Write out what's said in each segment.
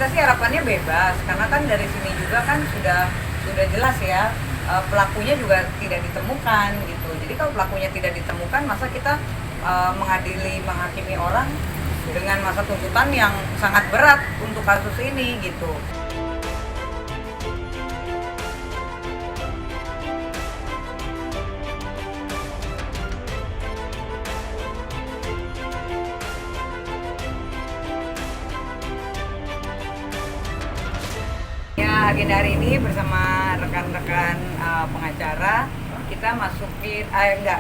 kita sih harapannya bebas, karena kan dari sini juga kan sudah jelas ya, pelakunya juga tidak ditemukan gitu. Jadi kalau pelakunya tidak ditemukan, masa kita menghakimi orang dengan masa tuntutan yang sangat berat untuk kasus ini gitu. Ya, agenda hari ini bersama rekan-rekan pengacara kita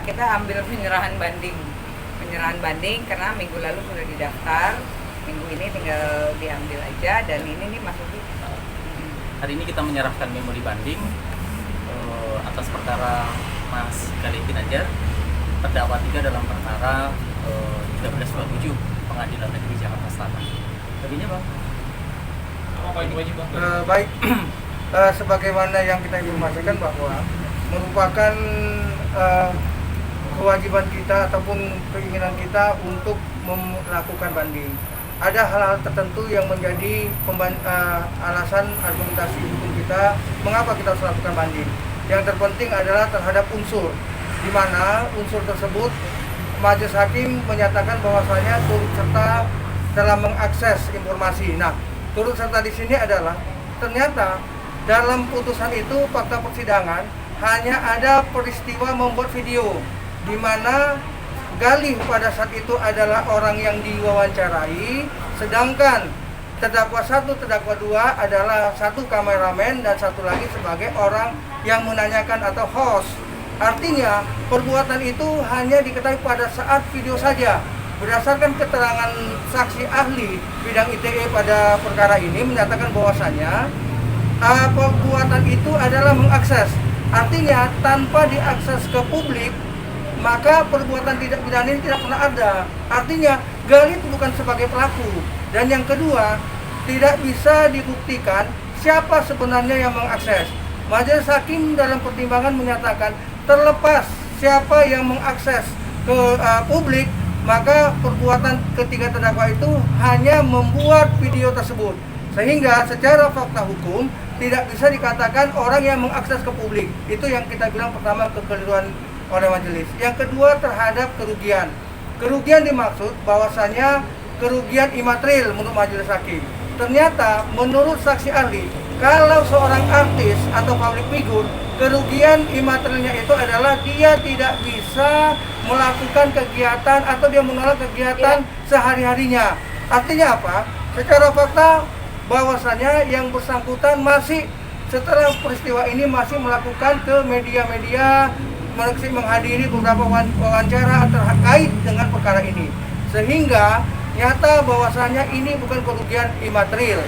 kita ambil penyerahan banding karena minggu lalu sudah didaftar, minggu ini tinggal diambil aja, dan ini nih Mas Ugi. Hari ini kita menyerahkan memori banding atas perkara Mas Galih Ginanjar, terdakwa 3 dalam perkara 1327 Pengadilan Negeri Jakarta Selatan. Baginya Bang? Baik, sebagaimana yang kita informasikan bahwa merupakan kewajiban kita ataupun keinginan kita untuk melakukan banding. Ada hal-hal tertentu yang menjadi alasan argumentasi hukum kita mengapa kita harus melakukan banding. Yang terpenting adalah terhadap unsur, di mana unsur tersebut majelis hakim menyatakan bahwasanya turut serta dalam mengakses informasi. Nah, turut serta di sini adalah ternyata dalam putusan itu fakta persidangan hanya ada peristiwa membuat video, di mana Galih pada saat itu adalah orang yang diwawancarai, sedangkan terdakwa 1, terdakwa 2 adalah satu kameramen dan satu lagi sebagai orang yang menanyakan atau host. Artinya perbuatan itu hanya diketahui pada saat video saja. Berdasarkan keterangan saksi ahli bidang ITE pada perkara ini menyatakan bahwasanya perbuatan itu adalah mengakses. Artinya tanpa diakses ke publik, maka perbuatan tidak pidana ini tidak pernah ada. Artinya Galih itu bukan sebagai pelaku. Dan yang kedua, tidak bisa dibuktikan siapa sebenarnya yang mengakses. Majelis hakim dalam pertimbangan menyatakan terlepas siapa yang mengakses ke publik, maka perbuatan ketiga terdakwa itu hanya membuat video tersebut. Sehingga secara fakta hukum tidak bisa dikatakan orang yang mengakses ke publik. Itu yang kita bilang pertama kekeliruan oleh majelis. Yang kedua terhadap kerugian. Kerugian dimaksud bahwasanya kerugian imaterial menurut majelis hakim. Ternyata menurut saksi ahli, kalau seorang artis atau public figure, kerugian imaterialnya itu adalah dia tidak bisa melakukan kegiatan atau dia menolak kegiatan sehari-harinya. Artinya apa? Secara fakta bahwasanya yang bersangkutan masih setelah peristiwa ini masih melakukan ke media-media, menghadiri beberapa wawancara terkait dengan perkara ini. Sehingga nyata bahwasanya ini bukan kerugian imaterial.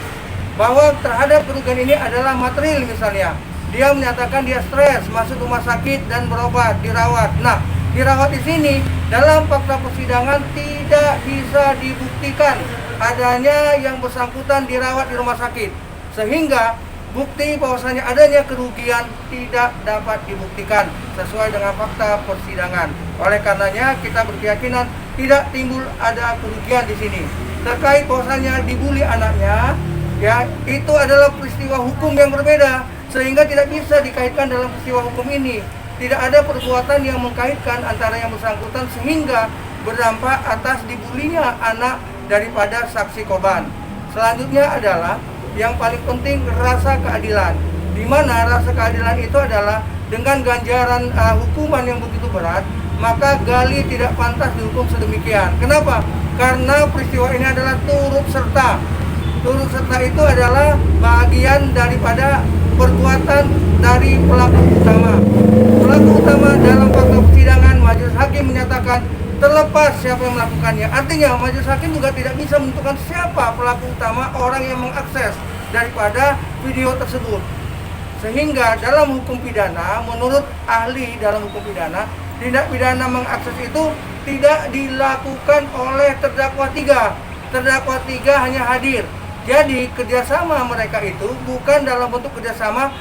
Bahwa terhadap kerugian ini adalah material, misalnya dia menyatakan dia stres, masuk rumah sakit dan berobat, dirawat. Nah, dirawat di sini dalam fakta persidangan tidak bisa dibuktikan adanya yang bersangkutan dirawat di rumah sakit, sehingga bukti bahwasanya adanya kerugian tidak dapat dibuktikan sesuai dengan fakta persidangan. Oleh karenanya kita berkeyakinan tidak timbul ada kerugian di sini. Terkait bahwasanya dibully anaknya, ya itu adalah peristiwa hukum yang berbeda, sehingga tidak bisa dikaitkan dalam peristiwa hukum ini. Tidak ada perbuatan yang mengkaitkan antara yang bersangkutan sehingga berdampak atas dibulinya anak daripada saksi korban. Selanjutnya adalah yang paling penting rasa keadilan, di mana rasa keadilan itu adalah dengan ganjaran hukuman yang begitu berat, maka Galih tidak pantas dihukum sedemikian. Kenapa? Karena peristiwa ini adalah turut serta. Turut serta itu adalah bagian daripada perbuatan dari pelaku utama. Pelaku utama dalam fakta persidangan majelis hakim menyatakan terlepas siapa yang melakukannya. Artinya majelis hakim juga tidak bisa menentukan siapa pelaku utama orang yang mengakses daripada video tersebut. Sehingga dalam hukum pidana, menurut ahli dalam hukum pidana, tindak pidana mengakses itu tidak dilakukan oleh terdakwa 3. Terdakwa 3 hanya hadir. Jadi kerjasama mereka itu bukan dalam bentuk kerjasama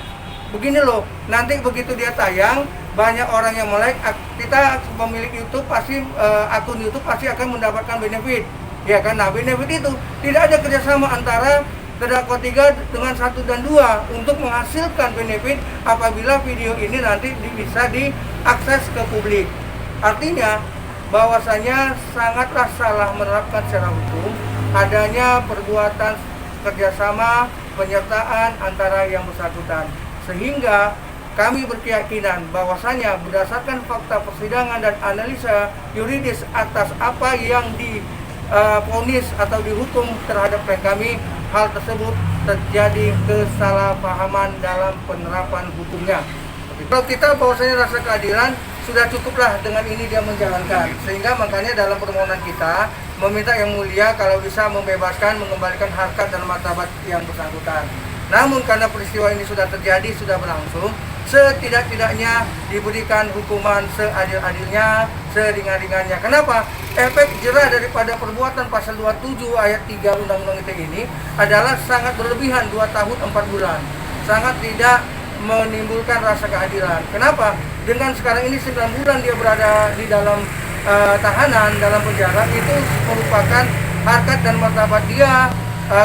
begini loh, nanti begitu dia tayang banyak orang yang melek, kita pemilik YouTube pasti akun YouTube pasti akan mendapatkan benefit, ya kan? Nah, benefit itu tidak ada kerjasama antara terdakwa 3 dengan 1 dan 2 untuk menghasilkan benefit apabila video ini nanti bisa diakses ke publik. Artinya bahwasanya sangatlah salah menerapkan secara hukum adanya perbuatan kerjasama penyertaan antara yang bersangkutan, sehingga kami berkeyakinan bahwasanya berdasarkan fakta persidangan dan analisa yuridis atas apa yang divonis atau dihukum terhadap klien kami, hal tersebut terjadi kesalahpahaman dalam penerapan hukumnya. Kalau kita bahwasanya rasa keadilan sudah cukuplah dengan ini dia menjalankan, sehingga makanya dalam permohonan kita meminta yang mulia kalau bisa membebaskan, mengembalikan harkat dan martabat yang bersangkutan. Namun karena peristiwa ini sudah terjadi, sudah berlangsung, setidak-tidaknya diberikan hukuman seadil-adilnya, seringan-ringannya. Kenapa? Efek jerah daripada perbuatan pasal 27 ayat 3 Undang-Undang ITE ini adalah sangat berlebihan, 2 tahun 4 bulan. Sangat tidak menimbulkan rasa keadilan. Kenapa? Dengan sekarang ini 9 bulan dia berada di dalam tahanan, dalam penjara, itu merupakan harkat dan martabat dia,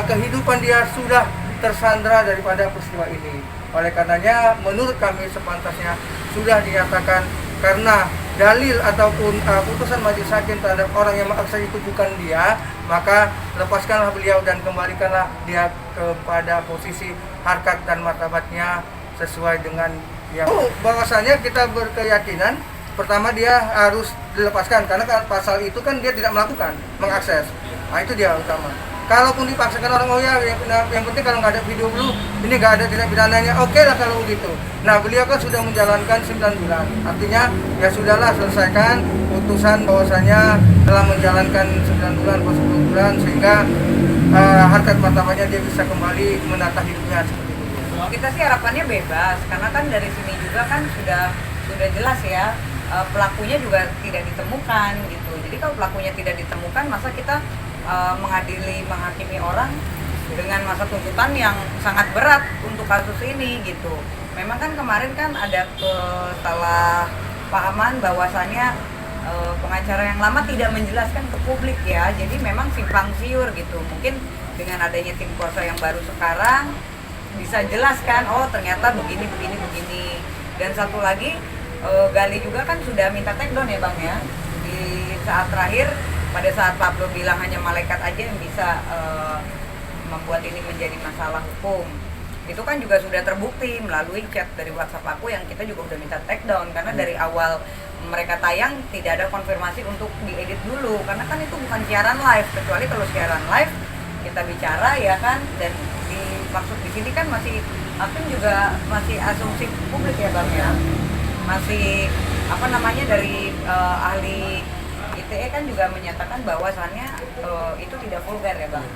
kehidupan dia sudah tersandra daripada peristiwa ini. Oleh karenanya menurut kami sepantasnya sudah dinyatakan karena dalil ataupun putusan majelis hakim terhadap orang yang mengakses itu bukan dia, maka lepaskanlah beliau dan kembalikanlah dia kepada posisi harkat dan martabatnya sesuai dengan yang bahwasanya kita berkeyakinan pertama dia harus dilepaskan karena pasal itu kan dia tidak melakukan mengakses. Nah itu dia utama. Kalaupun dipaksakan orang, oh ya yang penting kalau nggak ada video dulu, ini nggak ada tindak pidananya, oke lah kalau begitu. Nah beliau kan sudah menjalankan 9 bulan, artinya ya sudahlah selesaikan putusan bahwasanya telah menjalankan 9 bulan atau 10 bulan sehingga harkat martabatnya dia bisa kembali menata hidupnya seperti itu. Kita sih harapannya bebas, karena kan dari sini juga kan sudah jelas ya, pelakunya juga tidak ditemukan gitu. Jadi kalau pelakunya tidak ditemukan, masa kita menghakimi orang dengan masa tuntutan yang sangat berat untuk kasus ini gitu. Memang kan kemarin kan ada kesalahpahaman bahwasannya pengacara yang lama tidak menjelaskan ke publik ya. Jadi memang simpang siur gitu. Mungkin dengan adanya tim kuasa yang baru sekarang bisa jelaskan, oh ternyata begini. Dan satu lagi, Gali juga kan sudah minta take down ya Bang ya. Di saat terakhir, pada saat Pablo bilang hanya malaikat aja yang bisa membuat ini menjadi masalah hukum. Itu kan juga sudah terbukti melalui chat dari WhatsApp aku yang kita juga udah minta take down. Karena dari awal mereka tayang tidak ada konfirmasi untuk diedit dulu. Karena kan itu bukan siaran live, kecuali kalau siaran live kita bicara ya kan. Dan maksud di sini kan masih hakim juga masih asumsi publik ya Bang ya. Masih dari ahli ITE kan juga menyatakan bahwasannya itu tidak vulgar ya Bang.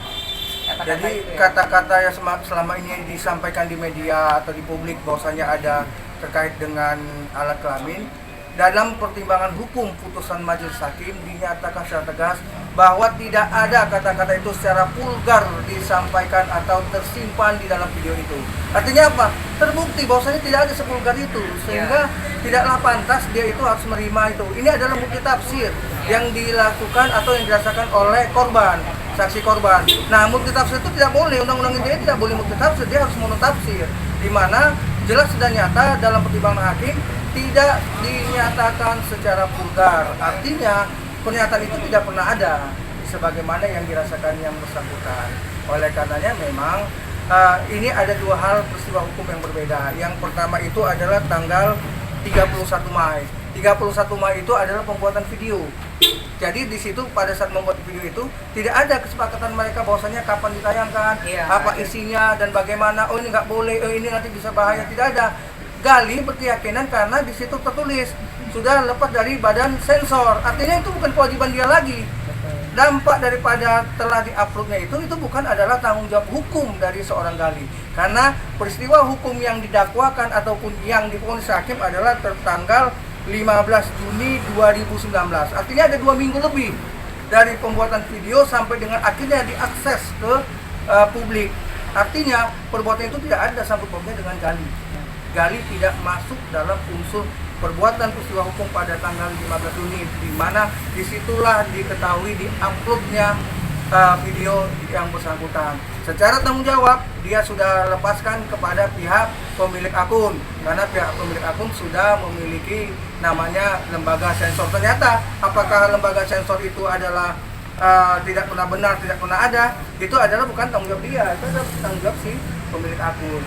Jadi kata-kata yang selama ini disampaikan di media atau di publik bahwasanya ada terkait dengan alat kelamin, dalam pertimbangan hukum putusan majelis hakim dinyatakan secara tegas bahwa tidak ada kata-kata itu secara vulgar disampaikan atau tersimpan di dalam video itu. Artinya apa? Terbukti bahwasanya tidak ada sevulgar itu, sehingga tidaklah pantas dia itu harus menerima itu. Ini adalah bukti tafsir yang dilakukan atau yang dirasakan oleh korban, saksi korban. Nah, bukti tafsir itu tidak boleh, undang-undang ITE tidak boleh bukti tafsir, dia harus monotafsir, di mana jelas sudah nyata dalam pertimbangan hakim tidak dinyatakan secara vulgar. Artinya pernyataan itu tidak pernah ada sebagaimana yang dirasakan yang bersangkutan. Oleh karenanya memang ini ada dua hal peristiwa hukum yang berbeda. Yang pertama itu adalah tanggal 31 Mei. 31 Mei itu adalah pembuatan video. Jadi di situ pada saat membuat video itu tidak ada kesepakatan mereka bahwasanya kapan ditayangkan, apa isinya dan bagaimana. Oh ini nggak boleh, oh ini nanti bisa bahaya. Tidak ada. Gali berkeyakinan karena di situ tertulis sudah lepas dari badan sensor. Artinya itu bukan kewajiban dia lagi. Dampak daripada telah diuploadnya itu bukan adalah tanggung jawab hukum dari seorang Gali. Karena peristiwa hukum yang didakwakan ataupun yang divonis hakim adalah tertanggal 15 Juni 2019. Artinya ada 2 minggu lebih dari pembuatan video sampai dengan akhirnya diakses ke publik. Artinya perbuatan itu tidak ada sangkut pautnya dengan Gali. Gali tidak masuk dalam unsur perbuatan peristiwa hukum pada tanggal 15 Juni, di mana disitulah diketahui diuploadnya video yang bersangkutan. Secara tanggung jawab dia sudah lepaskan kepada pihak pemilik akun, karena pihak pemilik akun sudah memiliki namanya lembaga sensor. Ternyata apakah lembaga sensor itu adalah tidak pernah benar, tidak pernah ada, itu adalah bukan tanggung jawab dia, itu adalah tanggung jawab si pemilik akun.